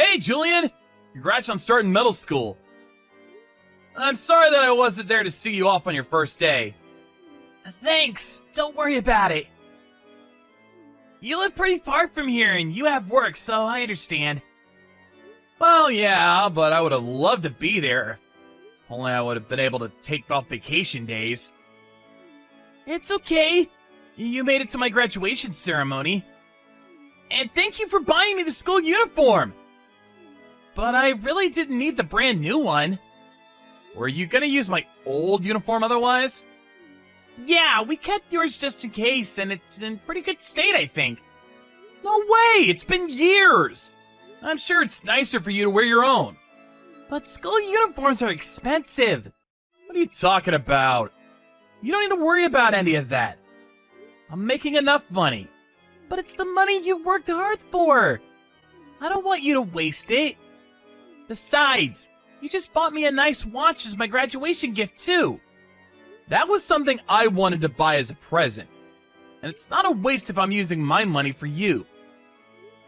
Hey, Julian! Congrats on starting middle school. I'm sorry that I wasn't there to see you off on your first day. Thanks! Don't worry about it. You live pretty far from here and you have work, so I understand. Well, yeah, but I would have loved to be there. Only I would have been able to take off vacation days. It's okay. You made it to my graduation ceremony. And thank you for buying me the school uniform. But I really didn't need the brand new one. Were you gonna use my old uniform otherwise? Yeah, we kept yours just in case, and it's in pretty good state, I think. No way! It's been years! I'm sure it's nicer for you to wear your own. But school uniforms are expensive. What are you talking about? You don't need to worry about any of that. I'm making enough money. But it's the money you worked hard for. I don't want you to waste it. Besides, you just bought me a nice watch as my graduation gift too. That was something I wanted to buy as a present. And it's not a waste if I'm using my money for you.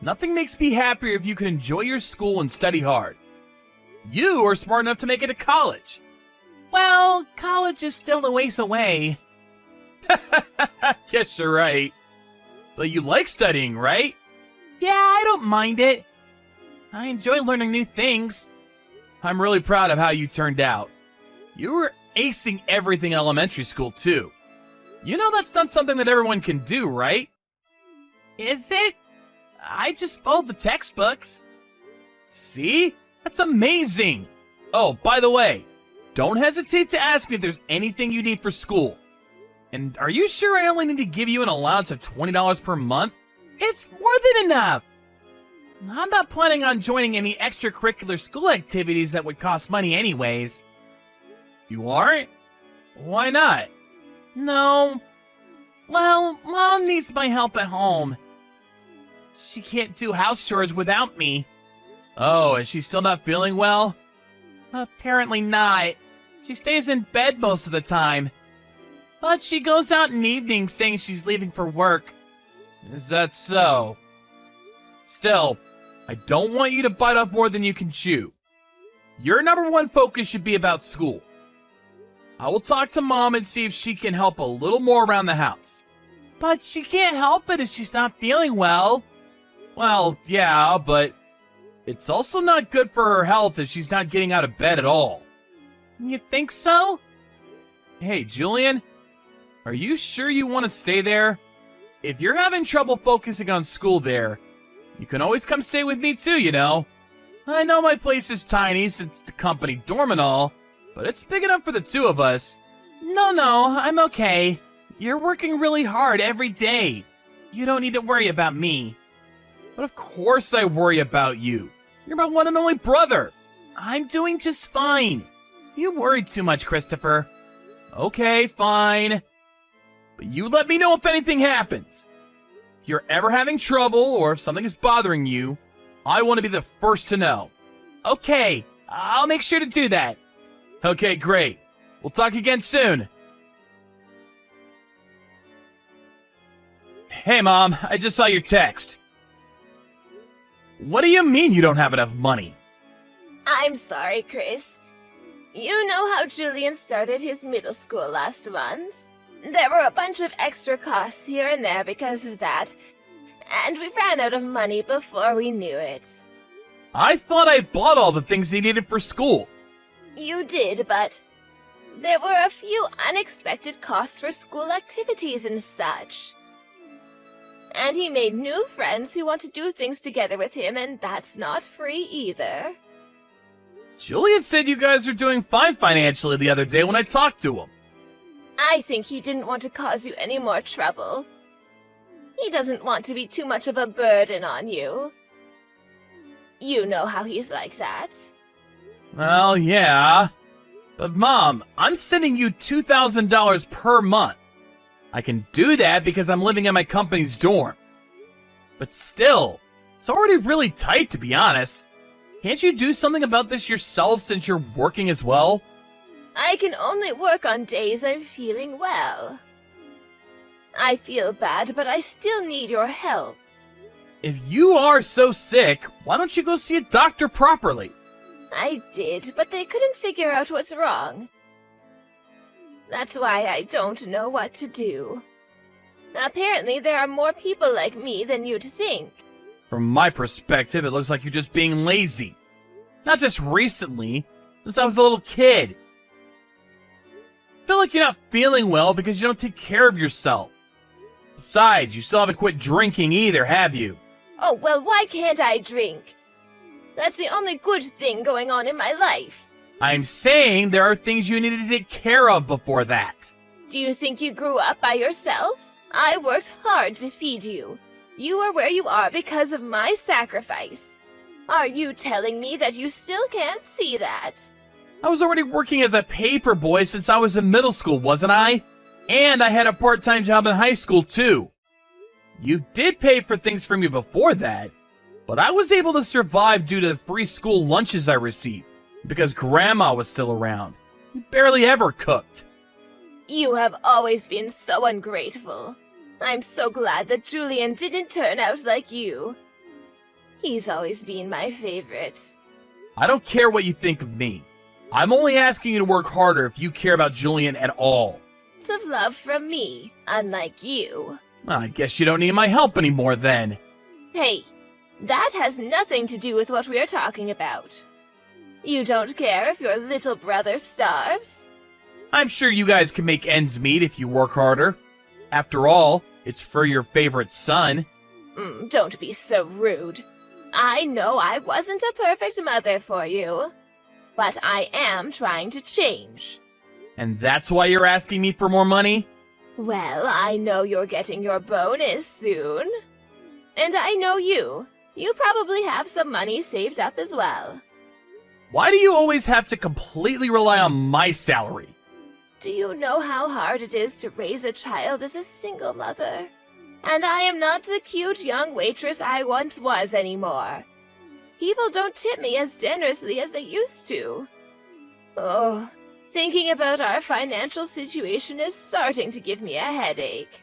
Nothing makes me happier if you can enjoy your school and study hard. You are smart enough to make it to college. Well, college is still a ways away. Guess you're right. But you like studying, right? Yeah, I don't mind it. I enjoy learning new things. I'm really proud of how you turned out. You were acing everything in elementary school, too. You know that's not something that everyone can do, right? Is it? I just followed the textbooks. See? That's amazing! Oh, by the way, don't hesitate to ask me if there's anything you need for school. And are you sure I only need to give you an allowance of $20 per month? It's more than enough! I'm not planning on joining any extracurricular school activities that would cost money anyways. You aren't? Why not? No. Well, Mom needs my help at home. She can't do house chores without me. Oh, is she still not feeling well? Apparently not. She stays in bed most of the time. But she goes out in evenings saying she's leaving for work. Is that so? Still, I don't want you to bite off more than you can chew. Your number one focus should be about school. I will talk to Mom and see if she can help a little more around the house. But she can't help it if she's not feeling well. Well, yeah, but it's also not good for her health if she's not getting out of bed at all. You think so? Hey, Julian, are you sure you want to stay there? If you're having trouble focusing on school there, you can always come stay with me too, you know. I know my place is tiny since it's the company dorm and all, but it's big enough for the two of us. No, I'm okay. You're working really hard every day. You don't need to worry about me. But of course I worry about you. You're my one and only brother. I'm doing just fine. You worried too much, Christopher. Okay, fine. But you let me know if anything happens. If you're ever having trouble or if something is bothering you, I want to be the first to know. Okay, I'll make sure to do that. Okay, great. We'll talk again soon. Hey, Mom, I just saw your text. What do you mean you don't have enough money? I'm sorry, Chris. You know how Julian started his middle school last month? There were a bunch of extra costs here and there because of that, and we ran out of money before we knew it. I thought I bought all the things he needed for school. You did, but there were a few unexpected costs for school activities and such. And he made new friends who want to do things together with him, and that's not free either. Julian said you guys are doing fine financially the other day when I talked to him. I think he didn't want to cause you any more trouble. He doesn't want to be too much of a burden on you. You know how he's like that. Well, yeah. But Mom, I'm sending you $2,000 per month. I can do that because I'm living in my company's dorm. But still, it's already really tight, to be honest. Can't you do something about this yourself since you're working as well? I can only work on days I'm feeling well. I feel bad, but I still need your help. If you are so sick, why don't you go see a doctor properly? I did, but they couldn't figure out what's wrong. That's why I don't know what to do. Apparently, there are more people like me than you'd think. From my perspective, it looks like you're just being lazy. Not just recently, since I was a little kid. I feel like you're not feeling well because you don't take care of yourself. Besides, you still haven't quit drinking either, have you? Oh, well, why can't I drink? That's the only good thing going on in my life. I'm saying there are things you need to take care of before that. Do you think you grew up by yourself? I worked hard to feed you. You are where you are because of my sacrifice. Are you telling me that you still can't see that? I was already working as a paper boy since I was in middle school, wasn't I? And I had a part-time job in high school, too. You did pay for things for me before that, but I was able to survive due to the free school lunches I received, because Grandma was still around. You barely ever cooked. You have always been so ungrateful. I'm so glad that Julian didn't turn out like you. He's always been my favorite. I don't care what you think of me. I'm only asking you to work harder if you care about Julian at all. It's of love from me, unlike you. I guess you don't need my help anymore then. Hey, that has nothing to do with what we're talking about. You don't care if your little brother starves? I'm sure you guys can make ends meet if you work harder. After all, it's for your favorite son. Don't be so rude. I know I wasn't a perfect mother for you, but I am trying to change. And that's why you're asking me for more money? Well, I know you're getting your bonus soon. And I know you. You probably have some money saved up as well. Why do you always have to completely rely on my salary? Do you know how hard it is to raise a child as a single mother? And I am not the cute young waitress I once was anymore. People don't tip me as generously as they used to. Oh, thinking about our financial situation is starting to give me a headache.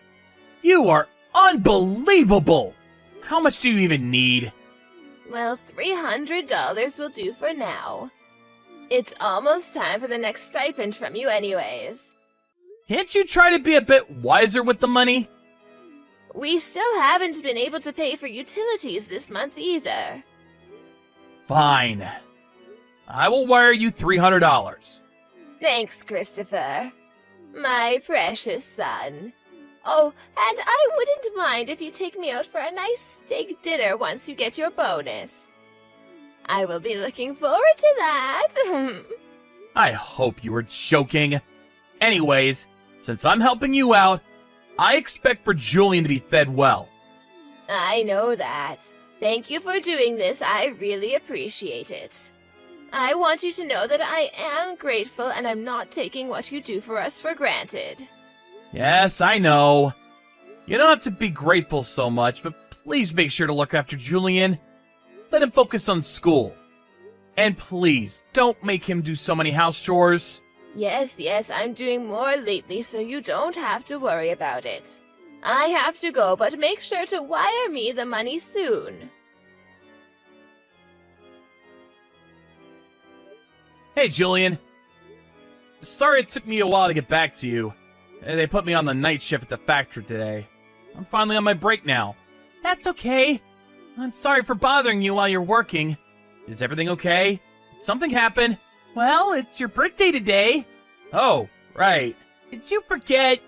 You are unbelievable! How much do you even need? Well, $300 will do for now. It's almost time for the next stipend from you anyways. Can't you try to be a bit wiser with the money? We still haven't been able to pay for utilities this month either. Fine. I will wire you $300. Thanks, Christopher. My precious son. Oh, and I wouldn't mind if you take me out for a nice steak dinner once you get your bonus. I will be looking forward to that. I hope you were joking. Anyways, since I'm helping you out, I expect for Julian to be fed well. I know that. Thank you for doing this. I really appreciate it. I want you to know that I am grateful and I'm not taking what you do for us for granted. Yes, I know. You don't have to be grateful so much, but please make sure to look after Julian. Let him focus on school. And please, don't make him do so many house chores. Yes, I'm doing more lately, so you don't have to worry about it. I have to go, but make sure to wire me the money soon. Hey, Julian. Sorry it took me a while to get back to you. They put me on the night shift at the factory today. I'm finally on my break now. That's okay. I'm sorry for bothering you while you're working. Is everything okay? Did something happen? Well, it's your birthday today. Oh, right. Did you forget?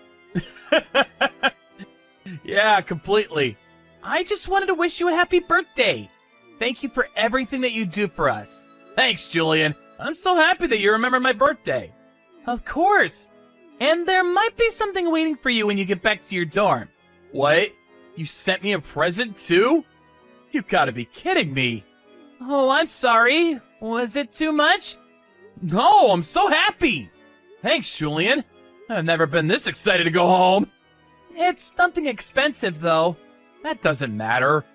Yeah, completely. I just wanted to wish you a happy birthday. Thank you for everything that you do for us. Thanks, Julian. I'm so happy that you remembered my birthday. Of course. And there might be something waiting for you when you get back to your dorm. What? You sent me a present too? You gotta be kidding me. Oh, I'm sorry. Was it too much? No, I'm so happy. Thanks, Julian. I've never been this excited to go home. It's nothing expensive, though. That doesn't matter.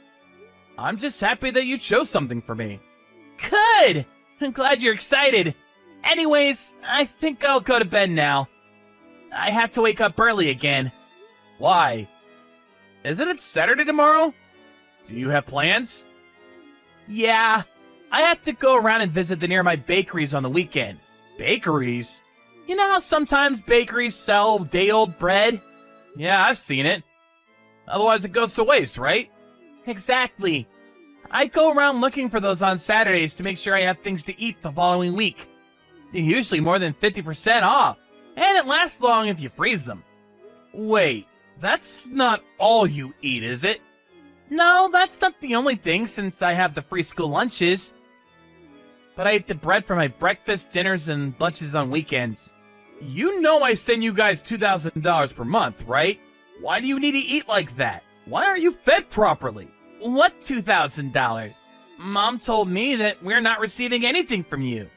I'm just happy that you chose something for me. Good! I'm glad you're excited. Anyways, I think I'll go to bed now. I have to wake up early again. Why? Isn't it Saturday tomorrow? Do you have plans? Yeah, I have to go around and visit the nearby bakeries on the weekend. Bakeries? You know how sometimes bakeries sell day-old bread? Yeah, I've seen it. Otherwise it goes to waste, right? Exactly. I go around looking for those on Saturdays to make sure I have things to eat the following week. They're usually more than 50% off, and it lasts long if you freeze them. Wait, that's not all you eat, is it? No, that's not the only thing since I have the free school lunches. But I eat the bread for my breakfast, dinners, and lunches on weekends. You know I send you guys $2,000 per month, right? Why do you need to eat like that? Why aren't you fed properly? What $2,000? Mom told me that we're not receiving anything from you.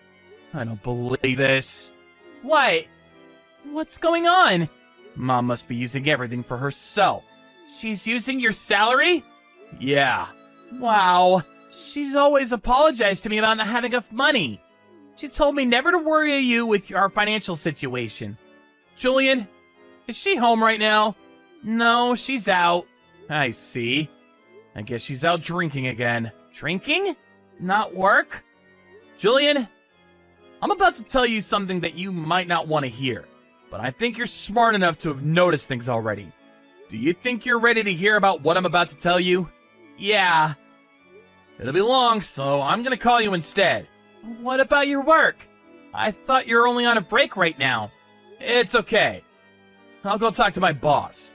I don't believe this. What? What's going on? Mom must be using everything for herself. She's using your salary? Yeah. Wow. She's always apologized to me about not having enough money. She told me never to worry you with our financial situation. Julian, is she home right now? No, she's out. I see. I guess she's out drinking again. Drinking? Not work? Julian, I'm about to tell you something that you might not want to hear, but I think you're smart enough to have noticed things already. Do you think you're ready to hear about what I'm about to tell you? Yeah. It'll be long, so I'm gonna call you instead. What about your work? I thought you were only on a break right now. It's okay. I'll go talk to my boss.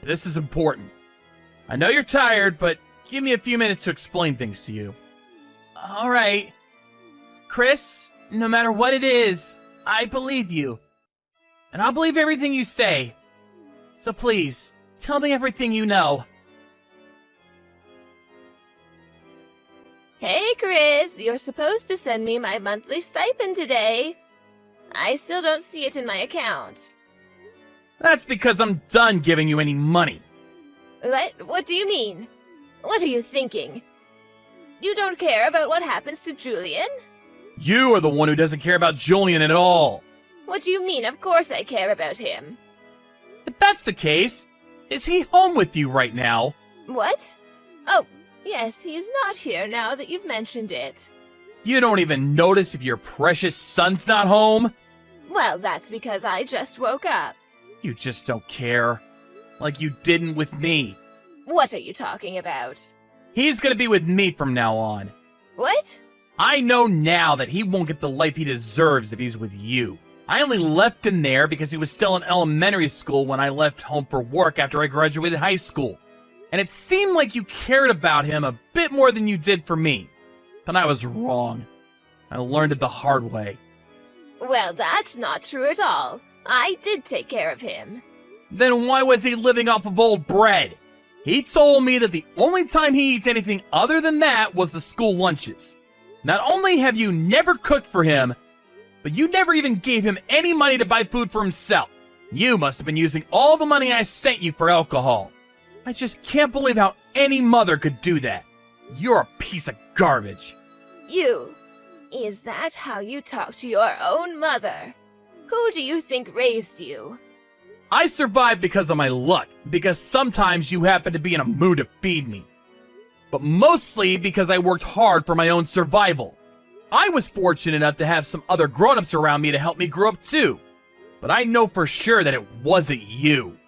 This is important. I know you're tired, but give me a few minutes to explain things to you. All right. Chris, no matter what it is, I believe you. And I'll believe everything you say. So please, tell me everything you know. Hey, Chris, you're supposed to send me my monthly stipend today. I still don't see it in my account. That's because I'm done giving you any money. What? What do you mean? What are you thinking? You don't care about what happens to Julian? You are the one who doesn't care about Julian at all. What do you mean? Of course I care about him. If that's the case, is he home with you right now? What? Oh, yes, he's not here now that you've mentioned it. You don't even notice if your precious son's not home? Well, that's because I just woke up. You just don't care. Like you didn't with me. What are you talking about? He's gonna be with me from now on. What? I know now that he won't get the life he deserves if he's with you. I only left him there because he was still in elementary school when I left home for work after I graduated high school. And it seemed like you cared about him a bit more than you did for me. But I was wrong. I learned it the hard way. Well, that's not true at all. I did take care of him. Then why was he living off of old bread? He told me that the only time he eats anything other than that was the school lunches. Not only have you never cooked for him, but you never even gave him any money to buy food for himself. You must have been using all the money I sent you for alcohol. I just can't believe how any mother could do that. You're a piece of garbage. You? Is that how you talk to your own mother? Who do you think raised you? I survived because of my luck, because sometimes you happen to be in a mood to feed me. But mostly because I worked hard for my own survival. I was fortunate enough to have some other grown-ups around me to help me grow up too. But I know for sure that it wasn't you.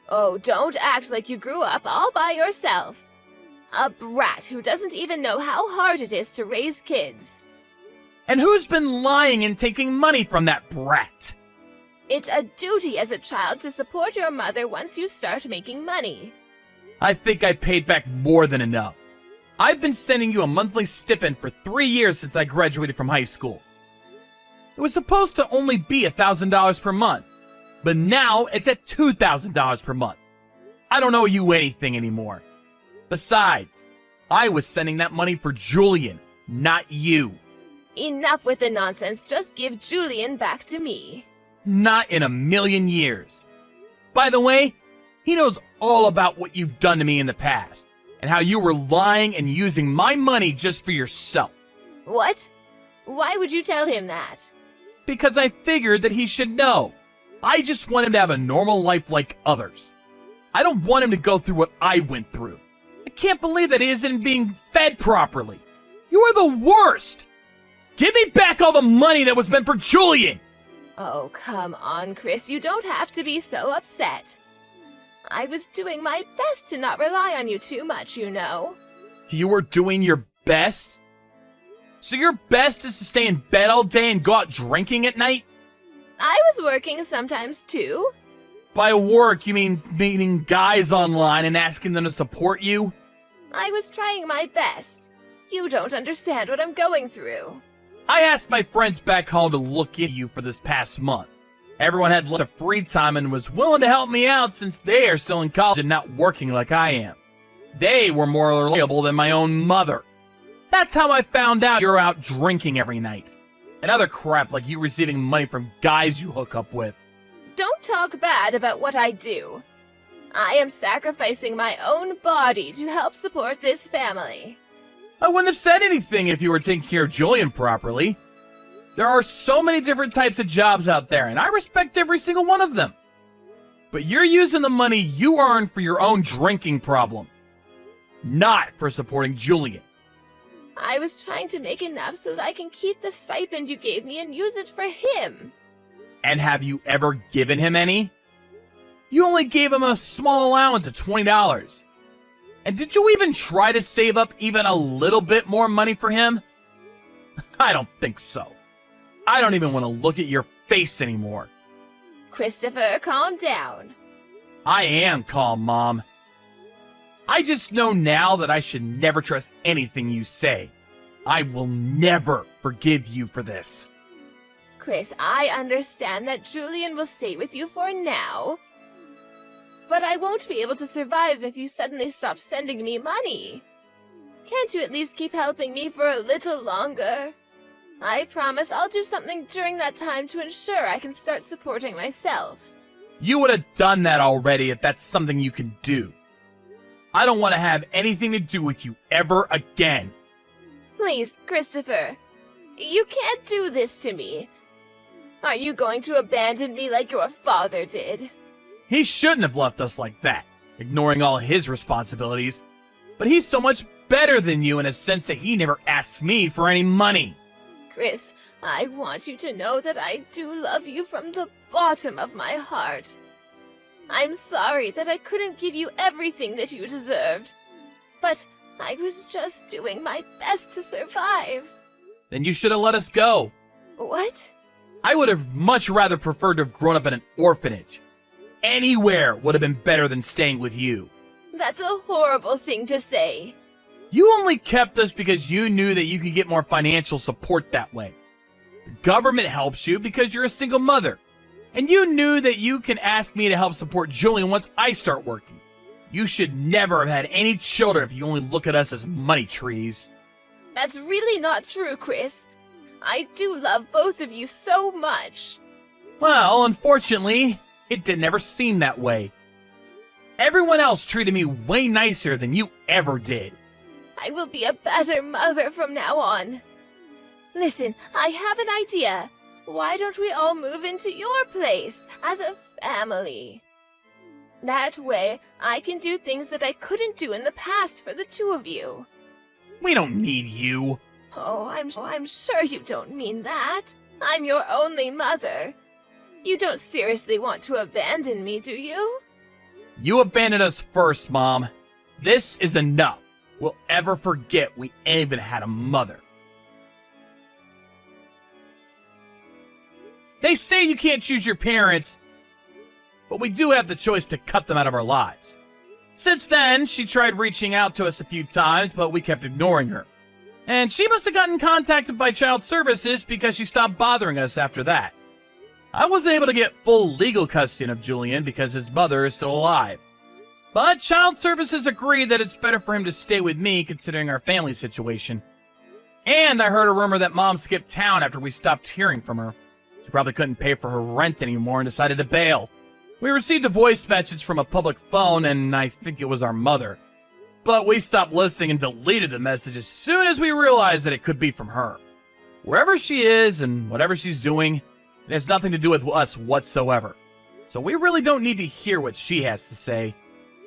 Oh, don't act like you grew up all by yourself. A brat who doesn't even know how hard it is to raise kids. And who's been lying and taking money from that brat? It's a duty as a child to support your mother once you start making money. I think I paid back more than enough. I've been sending you a monthly stipend for 3 years since I graduated from high school. It was supposed to only be $1,000 per month, but now it's at $2,000 per month. I don't owe you anything anymore. Besides, I was sending that money for Julian, not you. Enough with the nonsense, just give Julian back to me. Not in a million years. By the way, he knows all about what you've done to me in the past, and how you were lying and using my money just for yourself. What? Why would you tell him that? Because I figured that he should know. I just want him to have a normal life like others. I don't want him to go through what I went through. I can't believe that he isn't being fed properly. You are the worst! Give me back all the money that was meant for Julian! Oh, come on, Chris. You don't have to be so upset. I was doing my best to not rely on you too much, you know. You were doing your best? So your best is to stay in bed all day and go out drinking at night? I was working sometimes, too. By work, you mean meeting guys online and asking them to support you? I was trying my best. You don't understand what I'm going through. I asked my friends back home to look into you for this past month. Everyone had lots of free time and was willing to help me out since they are still in college and not working like I am. They were more reliable than my own mother. That's how I found out you're out drinking every night. And other crap like you receiving money from guys you hook up with. Don't talk bad about what I do. I am sacrificing my own body to help support this family. I wouldn't have said anything if you were taking care of Julian properly. There are so many different types of jobs out there, and I respect every single one of them. But you're using the money you earn for your own drinking problem, not for supporting Julian. I was trying to make enough so that I can keep the stipend you gave me and use it for him. And have you ever given him any? You only gave him a small allowance of $20. And did you even try to save up even a little bit more money for him? I don't think so. I don't even want to look at your face anymore. Christopher, calm down. I am calm, Mom. I just know now that I should never trust anything you say. I will never forgive you for this. Chris, I understand that Julian will stay with you for now. But I won't be able to survive if you suddenly stop sending me money. Can't you at least keep helping me for a little longer? I promise I'll do something during that time to ensure I can start supporting myself. You would have done that already if that's something you can do. I don't want to have anything to do with you ever again. Please, Christopher. You can't do this to me. Are you going to abandon me like your father did? He shouldn't have left us like that, ignoring all his responsibilities. But he's so much better than you in a sense that he never asked me for any money. Chris, I want you to know that I do love you from the bottom of my heart. I'm sorry that I couldn't give you everything that you deserved. But I was just doing my best to survive. Then you should have let us go. What? I would have much rather preferred to have grown up in an orphanage. Anywhere would have been better than staying with you. That's a horrible thing to say. You only kept us because you knew that you could get more financial support that way. The government helps you because you're a single mother. And you knew that you can ask me to help support Julian once I start working. You should never have had any children if you only look at us as money trees. That's really not true, Chris. I do love both of you so much. Well, unfortunately, it didn't ever seem that way. Everyone else treated me way nicer than you ever did. I will be a better mother from now on. Listen, I have an idea. Why don't we all move into your place as a family? That way, I can do things that I couldn't do in the past for the two of you. We don't need you. Oh, I'm sure you don't mean that. I'm your only mother. You don't seriously want to abandon me, do you? You abandoned us first, Mom. This is enough. We'll ever forget we even had a mother. They say you can't choose your parents, but we do have the choice to cut them out of our lives. Since then, she tried reaching out to us a few times, but we kept ignoring her. And she must have gotten contacted by Child Services because she stopped bothering us after that. I wasn't able to get full legal custody of Julian because his mother is still alive. But Child Services agreed that it's better for him to stay with me considering our family situation. And I heard a rumor that Mom skipped town after we stopped hearing from her. She probably couldn't pay for her rent anymore and decided to bail. We received a voice message from a public phone, and I think it was our mother. But we stopped listening and deleted the message as soon as we realized that it could be from her. Wherever she is and whatever she's doing, it has nothing to do with us whatsoever. So we really don't need to hear what she has to say.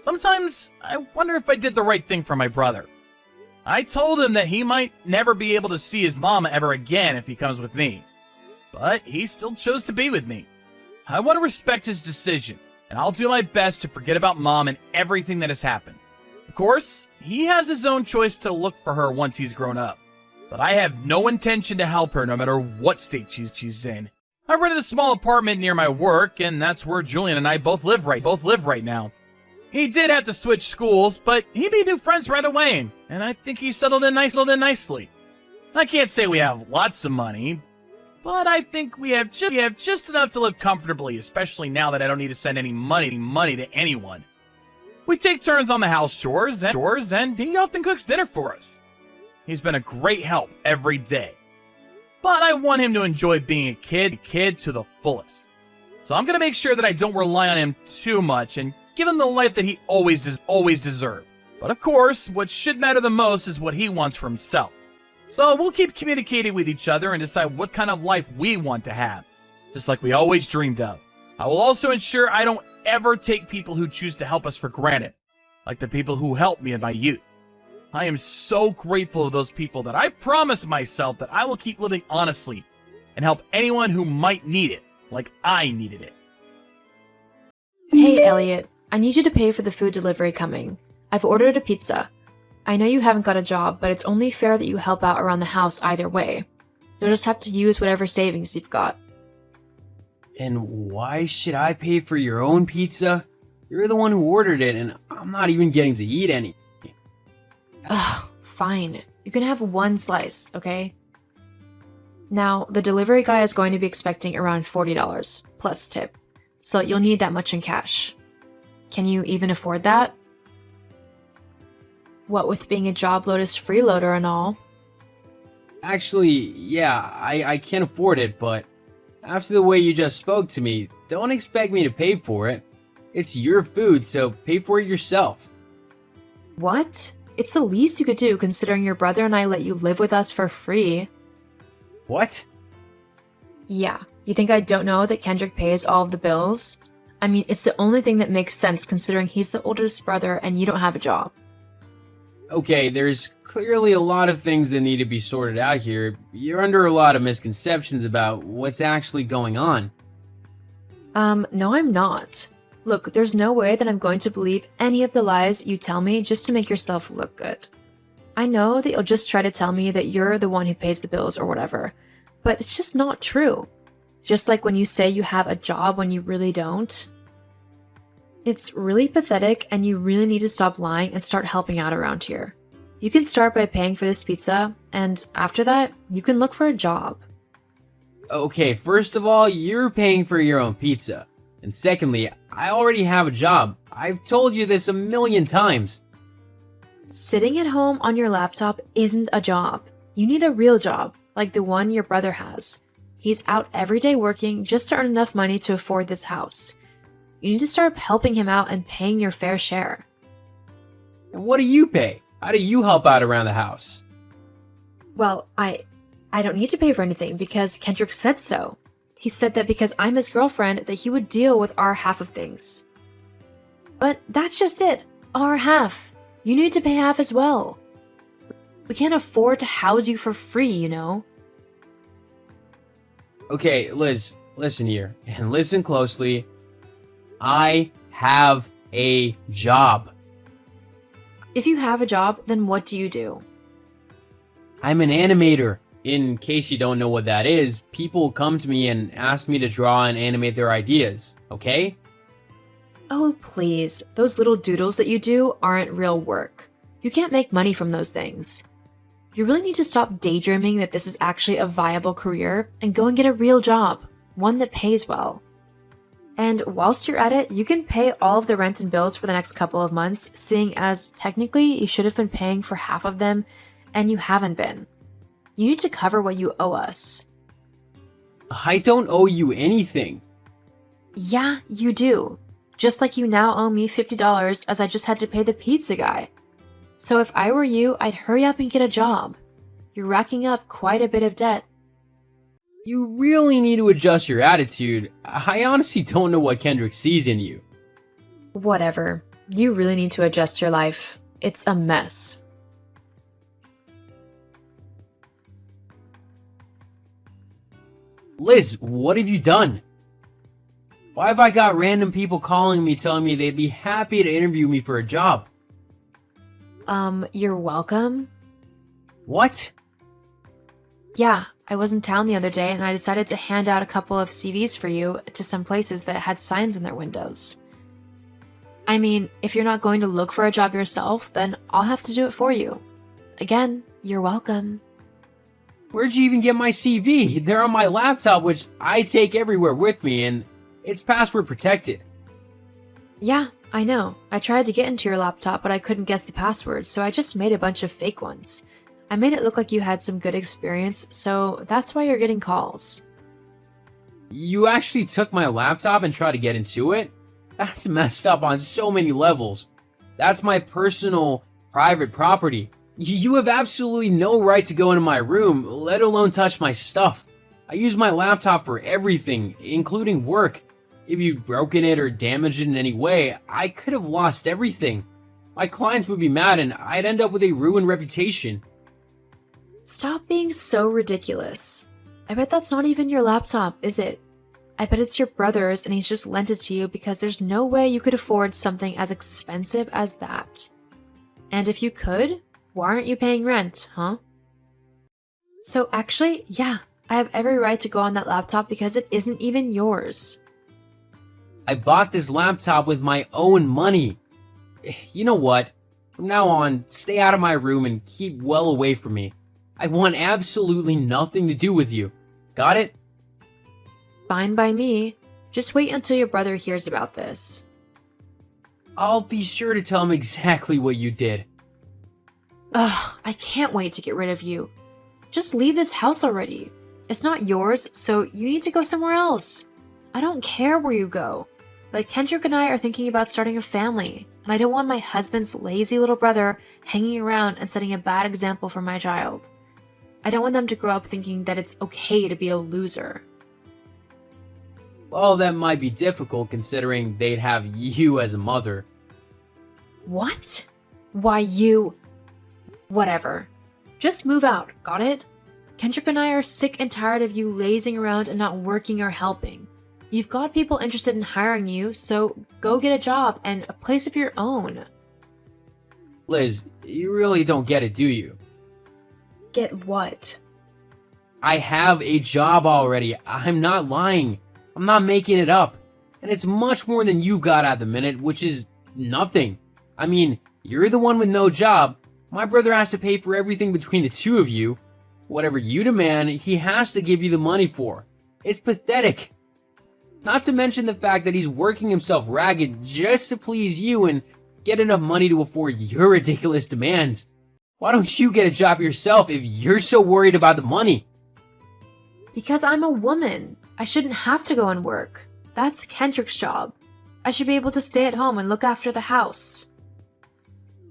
Sometimes I wonder if I did the right thing for my brother. I told him that he might never be able to see his mom ever again if he comes with me. But he still chose to be with me. I want to respect his decision, and I'll do my best to forget about Mom and everything that has happened. Of course, he has his own choice to look for her once he's grown up. But I have no intention to help her no matter what state she's in. I rented a small apartment near my work, and that's where Julian and I both live right now. He did have to switch schools, but he made new friends right away, and I think he settled in nicely. I can't say we have lots of money, but I think we have just enough to live comfortably, especially now that I don't need to send any money to anyone. We take turns on the house chores, and he often cooks dinner for us. He's been a great help every day. But I want him to enjoy being a kid to the fullest. So I'm going to make sure that I don't rely on him too much and give him the life that he always deserved. But of course, what should matter the most is what he wants for himself. So we'll keep communicating with each other and decide what kind of life we want to have, just like we always dreamed of. I will also ensure I don't ever take people who choose to help us for granted, like the people who helped me in my youth. I am so grateful to those people that I promise myself that I will keep living honestly and help anyone who might need it, like I needed it. Hey, Elliot. I need you to pay for the food delivery coming. I've ordered a pizza. I know you haven't got a job, but it's only fair that you help out around the house either way. You'll just have to use whatever savings you've got. And why should I pay for your own pizza? You're the one who ordered it, and I'm not even getting to eat any. Ugh, fine. You can have one slice, okay? Now, the delivery guy is going to be expecting around $40, plus tip. So you'll need that much in cash. Can you even afford that? What with being a job Lotus freeloader and all? Actually, yeah, I can afford it, but after the way you just spoke to me, don't expect me to pay for it. It's your food, so pay for it yourself. What? It's the least you could do considering your brother and I let you live with us for free. What? Yeah, you think I don't know that Kendrick pays all of the bills? I mean, it's the only thing that makes sense considering he's the oldest brother and you don't have a job. Okay, there's clearly a lot of things that need to be sorted out here. You're under a lot of misconceptions about what's actually going on. No, I'm not. Look, there's no way that I'm going to believe any of the lies you tell me just to make yourself look good. I know that you'll just try to tell me that you're the one who pays the bills or whatever, but it's just not true. Just like when you say you have a job when you really don't. It's really pathetic, and you really need to stop lying and start helping out around here. You can start by paying for this pizza, and after that, you can look for a job. Okay, first of all, you're paying for your own pizza. And secondly, I already have a job. I've told you this a million times. Sitting at home on your laptop isn't a job. You need a real job, like the one your brother has. He's out every day working just to earn enough money to afford this house. You need to start helping him out and paying your fair share. And what do you pay? How do you help out around the house? Well, I don't need to pay for anything because Kendrick said so. He said that because I'm his girlfriend that he would deal with our half of things. But that's just it. Our half. You need to pay half as well. We can't afford to house you for free, you know? Okay, Liz, listen here, and listen closely. I have a job. If you have a job, then what do you do? I'm an animator. In case you don't know what that is, people come to me and ask me to draw and animate their ideas, okay? Oh, please. Those little doodles that you do aren't real work. You can't make money from those things. You really need to stop daydreaming that this is actually a viable career and go and get a real job, one that pays well. And whilst you're at it, you can pay all of the rent and bills for the next couple of months, seeing as technically you should have been paying for half of them and you haven't been. You need to cover what you owe us. I don't owe you anything. Yeah, you do. Just like you now owe me $50 as I just had to pay the pizza guy. So if I were you, I'd hurry up and get a job. You're racking up quite a bit of debt. You really need to adjust your attitude. I honestly don't know what Kendrick sees in you. Whatever. You really need to adjust your life. It's a mess. Liz, what have you done? Why have I got random people calling me telling me they'd be happy to interview me for a job? You're welcome? What? Yeah, I was in town the other day and I decided to hand out a couple of CVs for you to some places that had signs in their windows. I mean, if you're not going to look for a job yourself, then I'll have to do it for you. Again, you're welcome. Where'd you even get my CV? They're on my laptop, which I take everywhere with me, and it's password protected. Yeah, I know. I tried to get into your laptop, but I couldn't guess the password, so I just made a bunch of fake ones. I made it look like you had some good experience, so that's why you're getting calls. You actually took my laptop and tried to get into it? That's messed up on so many levels. That's my personal, private property. You have absolutely no right to go into my room, let alone touch my stuff. I use my laptop for everything, including work. If you'd broken it or damaged it in any way, I could have lost everything. My clients would be mad and I'd end up with a ruined reputation. Stop being so ridiculous. I bet that's not even your laptop, is it? I bet it's your brother's and he's just lent it to you because there's no way you could afford something as expensive as that. And if you could, why aren't you paying rent, huh? So actually, yeah, I have every right to go on that laptop because it isn't even yours. I bought this laptop with my own money. You know what? From now on, stay out of my room and keep well away from me. I want absolutely nothing to do with you. Got it? Fine by me. Just wait until your brother hears about this. I'll be sure to tell him exactly what you did. Ugh, I can't wait to get rid of you. Just leave this house already. It's not yours, so you need to go somewhere else. I don't care where you go. But Kendrick and I are thinking about starting a family, and I don't want my husband's lazy little brother hanging around and setting a bad example for my child. I don't want them to grow up thinking that it's okay to be a loser. Well, that might be difficult considering they'd have you as a mother. What? Why you... Whatever. Just move out, got it? Kendrick and I are sick and tired of you lazing around and not working or helping. You've got people interested in hiring you, so go get a job and a place of your own. Liz, you really don't get it, do you? Get what? I have a job already. I'm not lying. I'm not making it up. And it's much more than you've got at the minute, which is nothing. I mean, you're the one with no job. My brother has to pay for everything between the two of you. Whatever you demand, he has to give you the money for. It's pathetic. Not to mention the fact that he's working himself ragged just to please you and get enough money to afford your ridiculous demands. Why don't you get a job yourself if you're so worried about the money? Because I'm a woman. I shouldn't have to go and work. That's Kendrick's job. I should be able to stay at home and look after the house.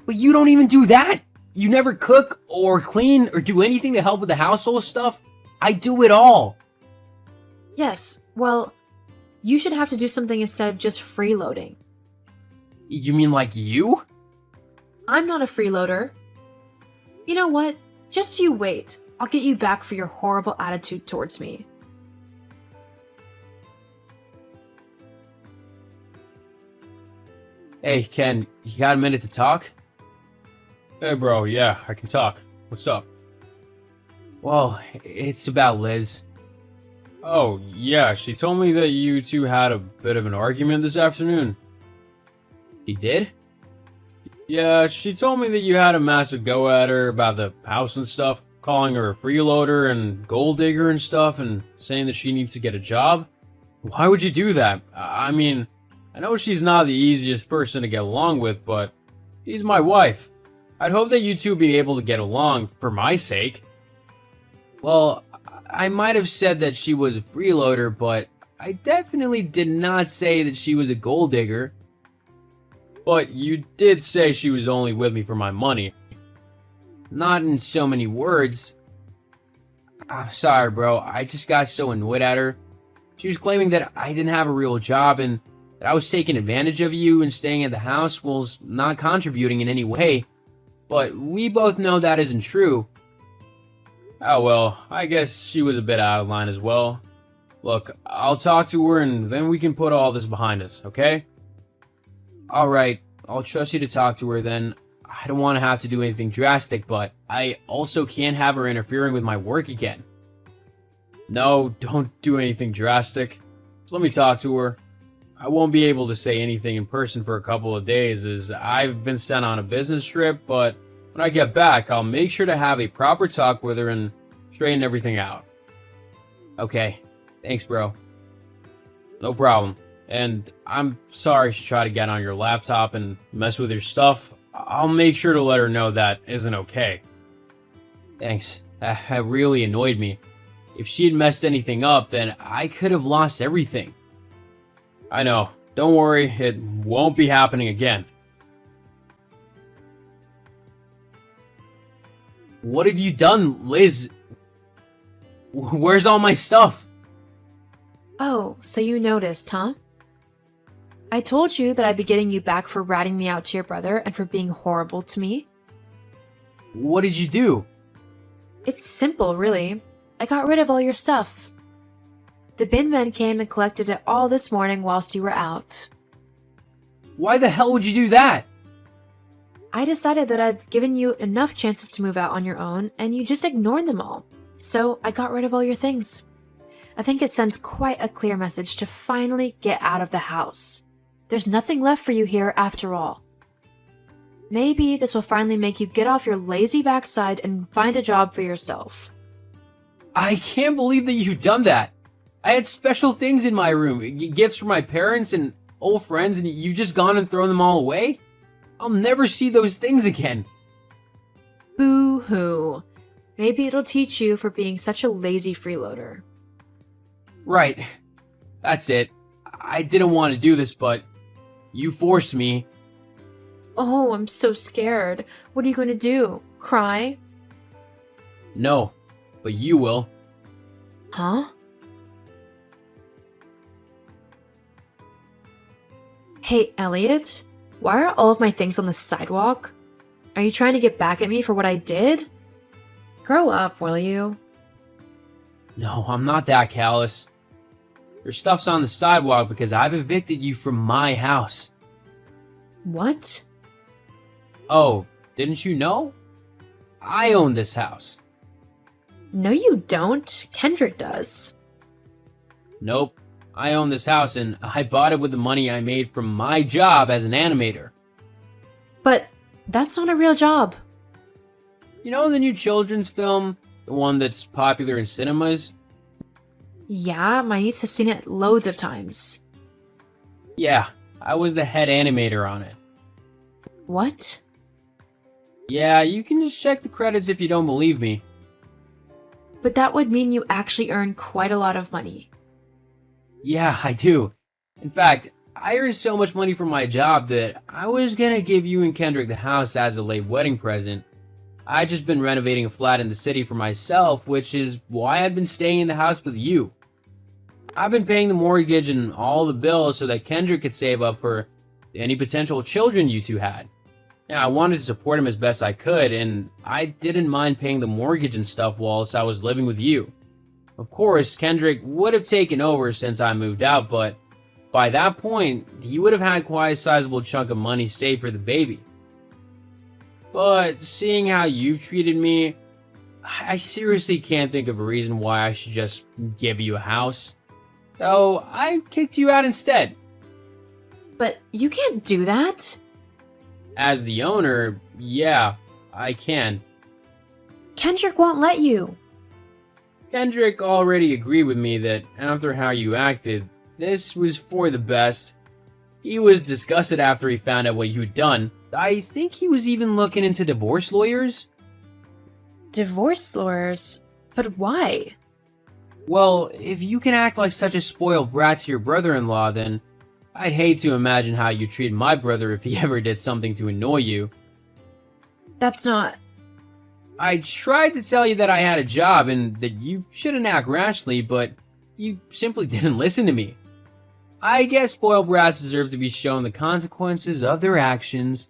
But you don't even do that! You never cook or clean or do anything to help with the household stuff? I do it all! Yes, well, you should have to do something instead of just freeloading. You mean like you? I'm not a freeloader. You know what? Just you wait. I'll get you back for your horrible attitude towards me. Hey, Ken, you got a minute to talk? Hey, bro, yeah, I can talk. What's up? Well, it's about Liz. Oh, yeah, she told me that you two had a bit of an argument this afternoon. She did? Yeah, she told me that you had a massive go at her about the house and stuff, calling her a freeloader and gold digger and stuff, and saying that she needs to get a job. Why would you do that? I mean, I know she's not the easiest person to get along with, but she's my wife. I'd hope that you two would be able to get along, for my sake. Well, I might have said that she was a freeloader, but I definitely did not say that she was a gold digger. But you did say she was only with me for my money. Not in so many words. I'm sorry, bro. I just got so annoyed at her. She was claiming that I didn't have a real job, and that I was taking advantage of you and staying at the house while not contributing in any way, but we both know that isn't true. Oh well, I guess she was a bit out of line as well. Look, I'll talk to her and then we can put all this behind us, okay? Alright, I'll trust you to talk to her then. I don't want to have to do anything drastic, but I also can't have her interfering with my work again. No, don't do anything drastic. Just let me talk to her. I won't be able to say anything in person for a couple of days as I've been sent on a business trip, but when I get back, I'll make sure to have a proper talk with her and straighten everything out. Okay, thanks, bro. No problem. And I'm sorry she tried to get on your laptop and mess with your stuff. I'll make sure to let her know that isn't okay. Thanks. That really annoyed me. If she had messed anything up, then I could have lost everything. I know. Don't worry, it won't be happening again. What have you done, Liz? Where's all my stuff? Oh, so you noticed, huh? I told you that I'd be getting you back for ratting me out to your brother and for being horrible to me. What did you do? It's simple, really. I got rid of all your stuff. The bin men came and collected it all this morning whilst you were out. Why the hell would you do that? I decided that I've given you enough chances to move out on your own, and you just ignored them all. So I got rid of all your things. I think it sends quite a clear message to finally get out of the house. There's nothing left for you here after all. Maybe this will finally make you get off your lazy backside and find a job for yourself. I can't believe that you've done that. I had special things in my room, gifts for my parents and old friends, and you've just gone and thrown them all away? I'll never see those things again. Boo-hoo. Maybe it'll teach you for being such a lazy freeloader. Right. That's it. I didn't want to do this, but you forced me. Oh, I'm so scared. What are you going to do? Cry? No, but you will. Huh? Hey, Elliot, why are all of my things on the sidewalk? Are you trying to get back at me for what I did? Grow up, will you? No, I'm not that callous. Your stuff's on the sidewalk because I've evicted you from my house. What? Oh, didn't you know? I own this house. No, you don't. Kendrick does. Nope. I own this house and I bought it with the money I made from my job as an animator. But that's not a real job. You know the new children's film? The one that's popular in cinemas? Yeah, my niece has seen it loads of times. Yeah, I was the head animator on it. What? Yeah, you can just check the credits if you don't believe me. But that would mean you actually earn quite a lot of money. Yeah, I do. In fact, I earned so much money from my job that I was gonna give you and Kendrick the house as a late wedding present. I just been renovating a flat in the city for myself, which is why I've been staying in the house with you. I've been paying the mortgage and all the bills so that Kendrick could save up for any potential children you two had. Now, I wanted to support him as best I could, and I didn't mind paying the mortgage and stuff whilst I was living with you. Of course, Kendrick would have taken over since I moved out, but by that point, he would have had quite a sizable chunk of money saved for the baby. But seeing how you've treated me, I seriously can't think of a reason why I should just give you a house. So I kicked you out instead. But you can't do that. As the owner, yeah, I can. Kendrick won't let you. Kendrick already agreed with me that after how you acted, this was for the best. He was disgusted after he found out what you'd done. I think he was even looking into divorce lawyers. Divorce lawyers? But why? Well, if you can act like such a spoiled brat to your brother-in-law, then I'd hate to imagine how you treat my brother if he ever did something to annoy you. That's not... I tried to tell you that I had a job and that you shouldn't act rashly, but you simply didn't listen to me. I guess spoiled brats deserve to be shown the consequences of their actions.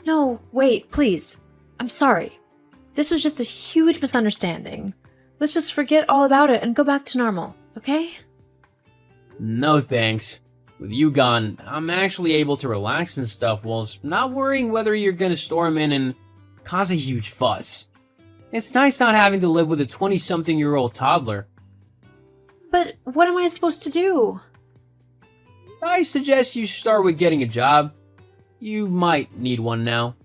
No, wait, please. I'm sorry. This was just a huge misunderstanding. Let's just forget all about it and go back to normal, okay? No thanks. With you gone, I'm actually able to relax and stuff whilst not worrying whether you're gonna storm in and cause a huge fuss. It's nice not having to live with a 20-something-year-old toddler. But what am I supposed to do? I suggest you start with getting a job. You might need one now.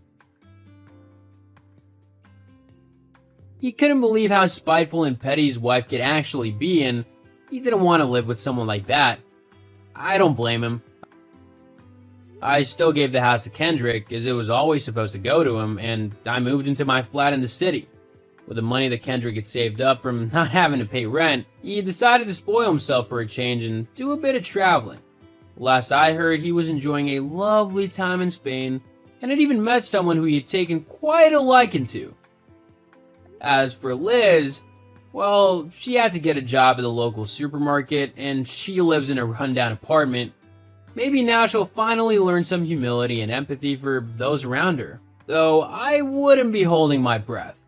He couldn't believe how spiteful and petty his wife could actually be, and he didn't want to live with someone like that. I don't blame him. I still gave the house to Kendrick, as it was always supposed to go to him, and I moved into my flat in the city. With the money that Kendrick had saved up from not having to pay rent, he decided to spoil himself for a change and do a bit of traveling. Last I heard, he was enjoying a lovely time in Spain, and had even met someone who he had taken quite a liking to. As for Liz, well, she had to get a job at the local supermarket, and she lives in a rundown apartment. Maybe now she'll finally learn some humility and empathy for those around her, though I wouldn't be holding my breath.